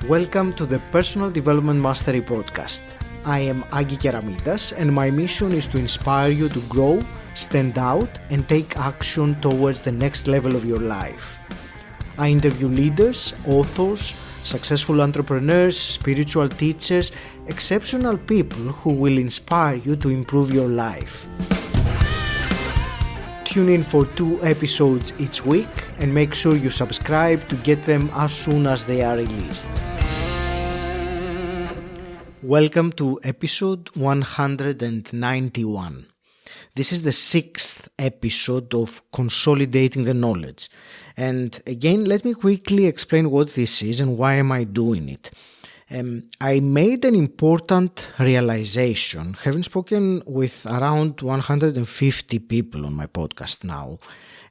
Welcome to the Personal Development Mastery Podcast. I am 𝗁𝗁𝗄𝗏 and my mission is to inspire you to grow, stand out, and take action towards the next level of your life. I interview leaders, authors, successful entrepreneurs, spiritual teachers, exceptional people who will inspire you to improve your life. Tune in for 2 episodes each week and make sure you subscribe to get them as soon as they are released. Welcome to episode 191. This is the 6th episode of Consolidating the Knowledge. And again, let me quickly explain what this is and why am I doing it. I made an important realization, having spoken with around 150 people on my podcast now.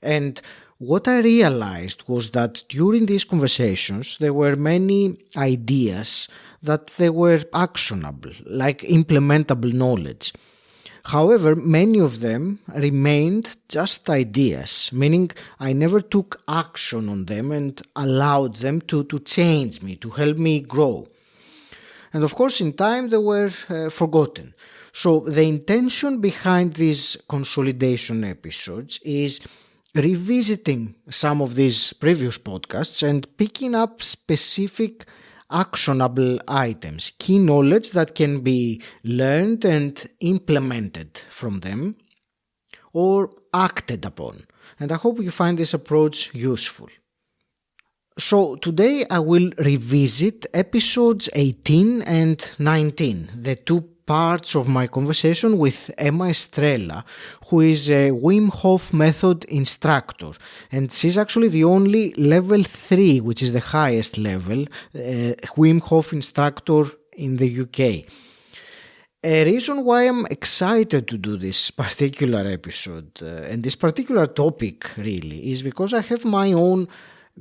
And what I realized was that during these conversations, there were many ideas that they were actionable, like implementable knowledge. However, many of them remained just ideas, meaning I never took action on them and allowed them to change me, to help me grow. And of course, in time, they were forgotten. So the intention behind these consolidation episodes is revisiting some of these previous podcasts and picking up specific actionable items, key knowledge that can be learned and implemented from them or acted upon. And I hope you find this approach useful. So today I will revisit episodes 18 and 19, the 2 parts of my conversation with Emma Estrela, who is a Wim Hof method instructor. And she's actually the only level 3, which is the highest level, Wim Hof instructor in the UK. A reason why I'm excited to do this particular episode and this particular topic really is because I have my own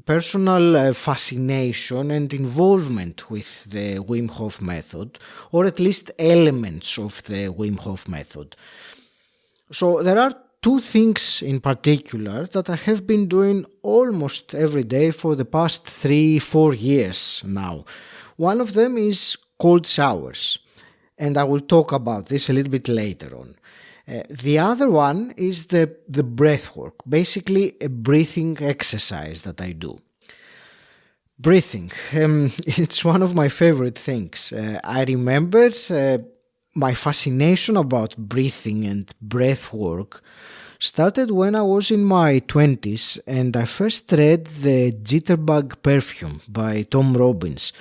personal fascination and involvement with the Wim Hof method, or at least elements of the Wim Hof method. So there are 2 things in particular that I have been doing almost every day for the past 3-4 years now. One of them is cold showers, and I will talk about this a little bit later on. The other one is the breathwork, basically a breathing exercise that I do. Breathing, it's one of my favorite things. I remember my fascination about breathing and breathwork started when I was in my 20s and I first read the 𝗁𝗁𝗄𝘆𝗀 by Tom Robbins.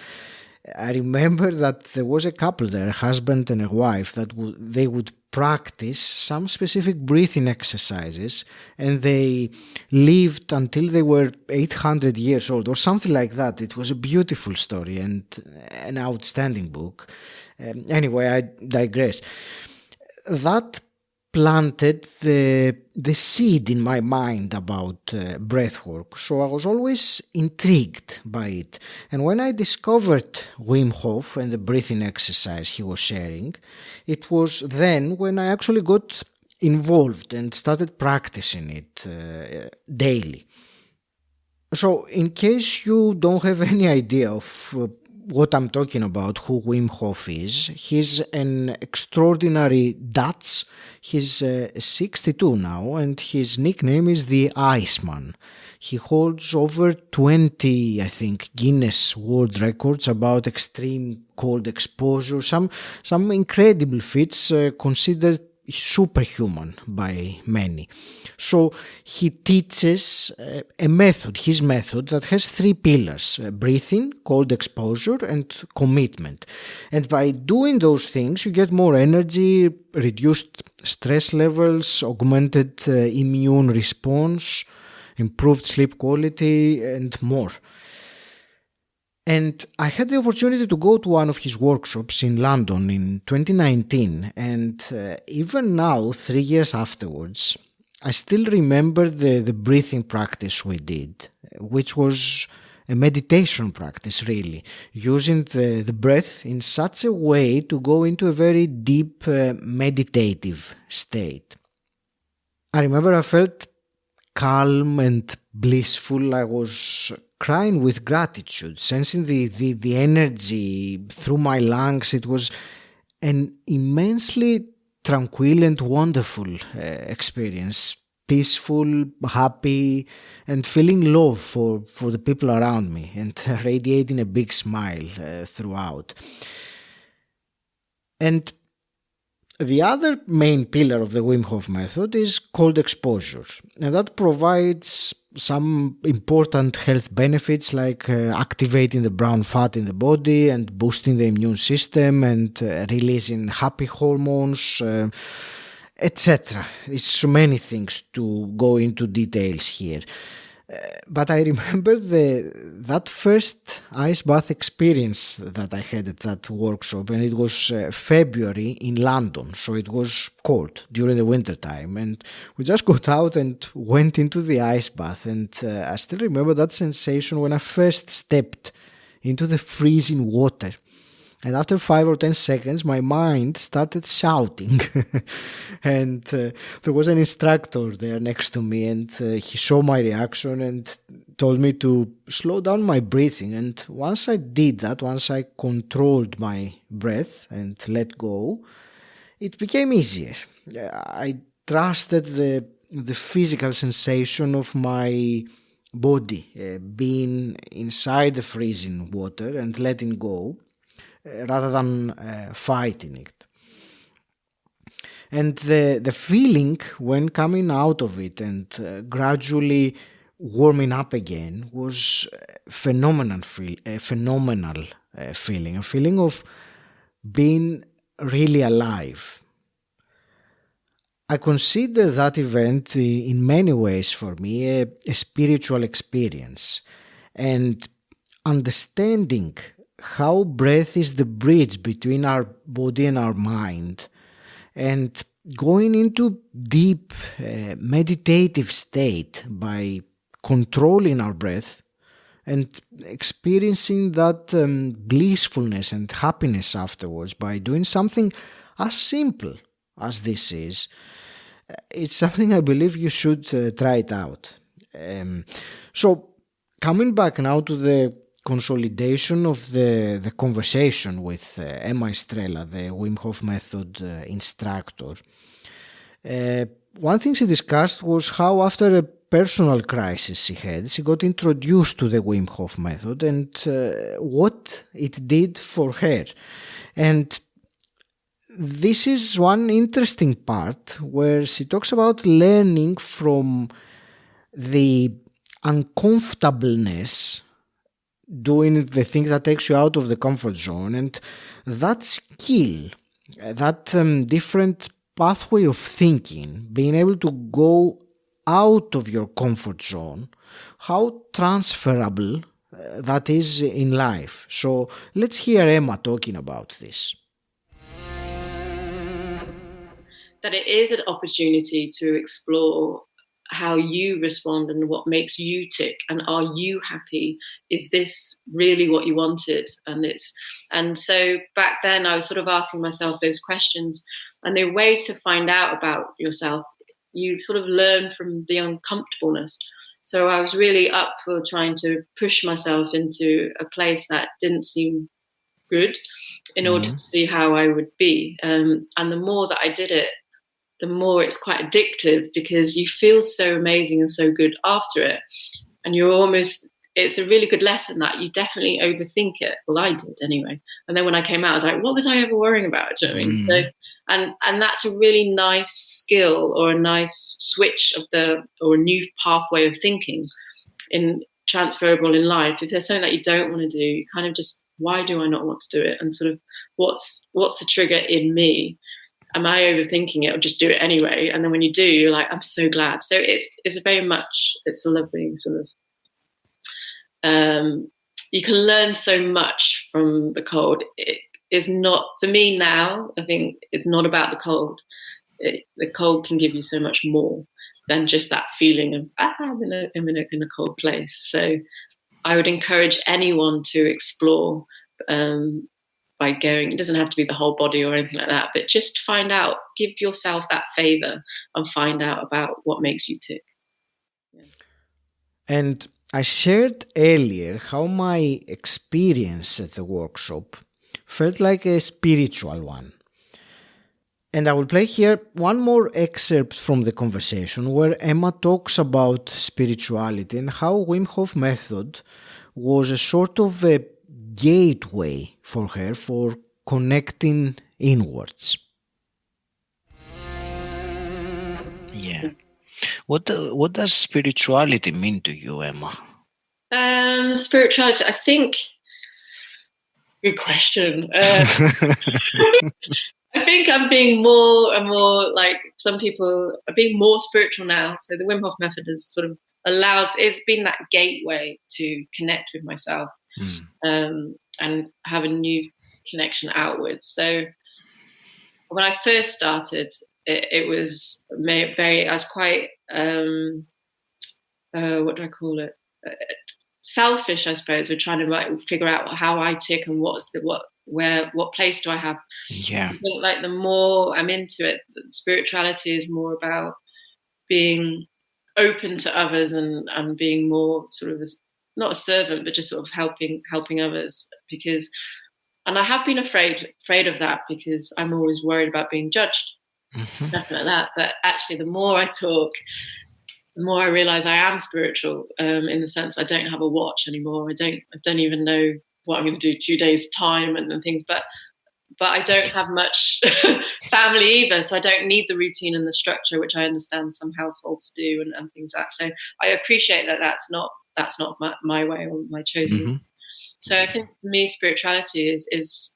I remember that there was a couple there, a husband and a wife, that they would practice some specific breathing exercises and they lived until they were 800 years old or something like that. It was a beautiful story and an outstanding book. Anyway, I digress. That planted the seed in my mind about breathwork, so I was always intrigued by it. And when I discovered Wim Hof and the breathing exercise he was sharing, it was then when I actually got involved and started practicing it daily. So in case you don't have any idea of what I'm talking about, who Wim Hof is, he's an extraordinary Dutch. He's 62 now and his nickname is the Iceman. He holds over 20, I think, Guinness World Records about extreme cold exposure, some incredible feats considered superhuman by many. So he teaches a method, his method, that has 3 pillars: breathing, cold exposure, and commitment. And by doing those things, you get more energy, reduced stress levels, augmented immune response, improved sleep quality, and more. And I had the opportunity to go to one of his workshops in London in 2019, and even now, 3 years afterwards, I still remember the breathing practice we did, which was a meditation practice really, using the breath in such a way to go into a very deep meditative state. I remember I felt calm and blissful. I was crying with gratitude, sensing the energy through my lungs. It was an immensely tranquil and wonderful experience. Peaceful, happy, and feeling love for the people around me, and radiating a big smile throughout. And the other main pillar of the Wim Hof method is cold exposures, and that provides some important health benefits like activating the brown fat in the body and boosting the immune system and releasing happy hormones, etc. It's so many things to go into details here. But I remember that first ice bath experience that I had at that workshop, and it was February in London, so it was cold during the winter time, and we just got out and went into the ice bath, and I still remember that sensation when I first stepped into the freezing water. And after 5 or 10 seconds, my mind started shouting. And there was an instructor there next to me, and he saw my reaction and told me to slow down my breathing. And once I did that, once I controlled my breath and let go, it became easier. I trusted the physical sensation of my body being inside the freezing water and letting go, rather than fighting it. And the feeling when coming out of it and gradually warming up again was a phenomenal feeling, a feeling of being really alive. I consider that event in many ways for me a spiritual experience, and understanding how breath is the bridge between our body and our mind, and going into deep meditative state by controlling our breath and experiencing that blissfulness and happiness afterwards by doing something as simple as this is. It's something I believe you should try it out. So coming back now to the consolidation of the conversation with Emma Estrela, the Wim Hof method instructor. One thing she discussed was how after a personal crisis she had, she got introduced to the Wim Hof method and what it did for her. And this is one interesting part where she talks about learning from the uncomfortableness, doing the thing that takes you out of the comfort zone, and that skill, that different pathway of thinking, being able to go out of your comfort zone, how transferable that is in life. So let's hear Emma talking about this. That it is an opportunity to explore how you respond and what makes you tick, and are you happy? Is this really what you wanted? And so back then I was sort of asking myself those questions, and the way to find out about yourself, you sort of learn from the uncomfortableness. So I was really up for trying to push myself into a place that didn't seem good in order to see how I would be. And the more that I did it, the more it's quite addictive, because you feel so amazing and so good after it. And it's a really good lesson that you definitely overthink it. Well, I did anyway. And then when I came out, I was like, what was I ever worrying about? Do you know what I mean? So, and that's a really nice skill, or a nice switch or a new pathway of thinking in transferable in life. If there's something that you don't want to do, you kind of just, why do I not want to do it? And sort of what's the trigger in me? Am I overthinking it, or just do it anyway? And then when you do, you're like, I'm so glad. So it's a lovely sort of, you can learn so much from the cold. It is not, for me now, I think it's not about the cold. The cold can give you so much more than just that feeling of, I'm in a cold place. So I would encourage anyone to explore, by going, it doesn't have to be the whole body or anything like that, but just find out, give yourself that favor and find out about what makes you tick. Yeah. And I shared earlier how my experience at the workshop felt like a spiritual one. And I will play here one more excerpt from the conversation where Emma talks about spirituality and how Wim Hof method was a sort of a gateway for her for connecting inwards. Yeah. What does spirituality mean to you, Emma? Spirituality, I think, good question. I think I'm being more and more like some people are being more spiritual now. So the Wim Hof method has sort of it's been that gateway to connect with myself and have a new connection outwards. So when I first started, it was I was quite, what do I call it? Selfish, I suppose. We're trying to figure out how I tick and what place do I have. Yeah. I think like the more I'm into it, spirituality is more about being open to others and being more sort of not a servant, but just sort of helping others. And I have been afraid of that because I'm always worried about being judged. Nothing like that. But actually, the more I talk, the more I realize I am spiritual, in the sense I don't have a watch anymore. I don't even know what I'm going to do 2 days time and things. But I don't have much family either, so I don't need the routine and the structure, which I understand some households do and things like that. So I appreciate that that's not my way or my chosen. Mm-hmm. So I think for me, spirituality is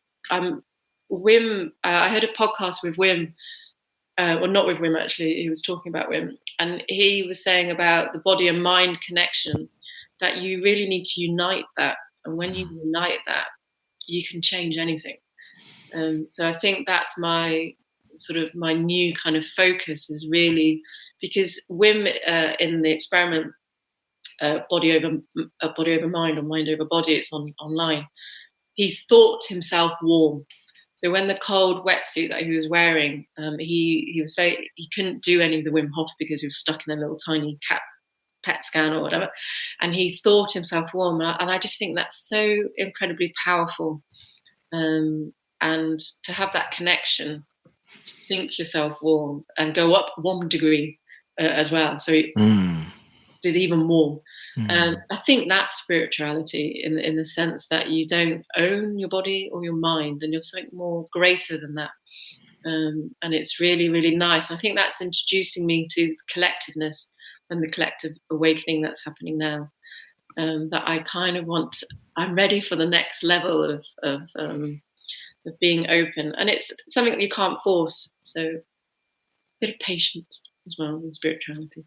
Wim. I heard a podcast with Wim. Well, not with Wim, actually. He was talking about Wim. And he was saying about the body and mind connection, that you really need to unite that. And when you unite that, you can change anything. So I think that's my new kind of focus is really, because Wim in the experiment, body over mind or mind over body, it's online. He thought himself warm. So when the cold wetsuit that he was wearing, he couldn't do any of the Wim Hof because he was stuck in a little tiny PET scan or whatever, and he thought himself warm, and I just think that's so incredibly powerful, and to have that connection, to think yourself warm and go up 1 degree as well. So he did even more. I think that's spirituality in the sense that you don't own your body or your mind, and you're something more greater than that. And it's really, really nice. I think that's introducing me to collectiveness and the collective awakening that's happening now. That I kind of I'm ready for the next level of being open. And it's something that you can't force. So a bit of patience as well in spirituality.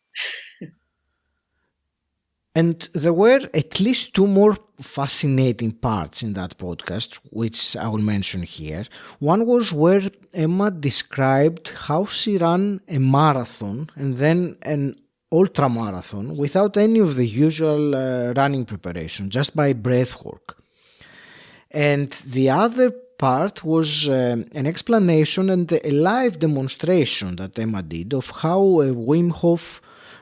And there were at least 2 more fascinating parts in that podcast, which I will mention here. One was where Emma described how she ran a marathon and then an ultra marathon without any of the usual running preparation, just by breathwork. And the other part was an explanation and a live demonstration that Emma did of how a Wim Hof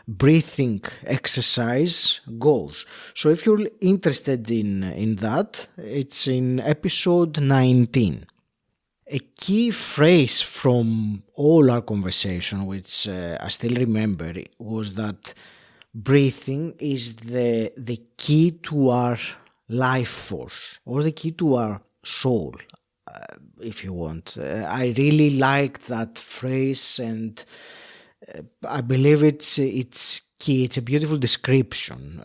breathing exercise goes. So if you're interested in that, it's in episode 19. A key phrase from all our conversation, which I still remember, was that breathing is the key to our life force, or the key to our soul, if you want. I really like that phrase, and I believe it's key. It's a beautiful description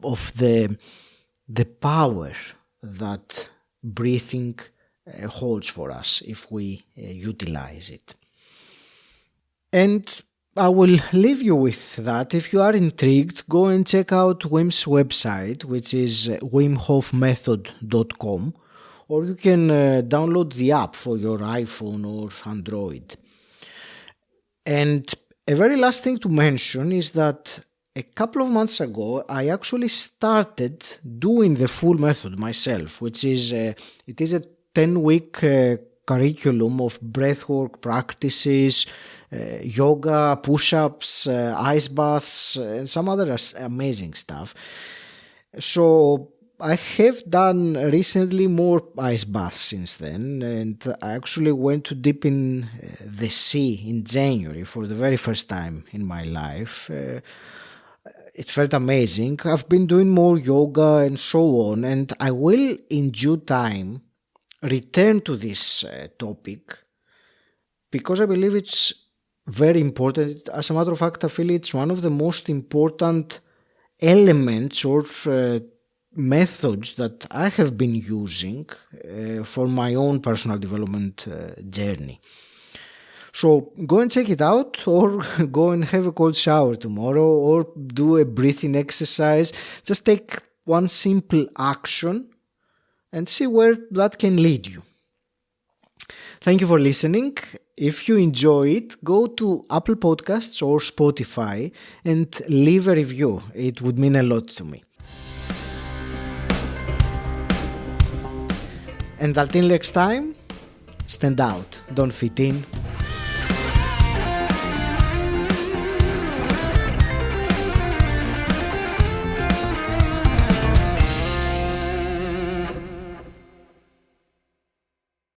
of the power that breathing holds for us if we utilize it. And I will leave you with that. If you are intrigued, go and check out Wim's website, which is 𝗁𝗏method.com, or you can download the app for your iPhone or Android. And a very last thing to mention is that a couple of months ago, I actually started doing the full method myself, which is it is a 10-week curriculum of breathwork practices, yoga, push-ups, ice baths, and some other amazing stuff. So I have done recently more ice baths since then, and I actually went to dip in the sea in January for the very first time in my life. It felt amazing. I've been doing more yoga and so on, and I will in due time return to this topic because I believe it's very important. As a matter of fact, I feel it's one of the most important elements or methods that I have been using for my own personal development journey. So go and check it out, or go and have a cold shower tomorrow, or do a breathing exercise. Just take one simple action and see where that can lead you. Thank you for listening. If you enjoy it, go to Apple Podcasts or Spotify and leave a review. It would mean a lot to me. And until next time, stand out, don't fit in.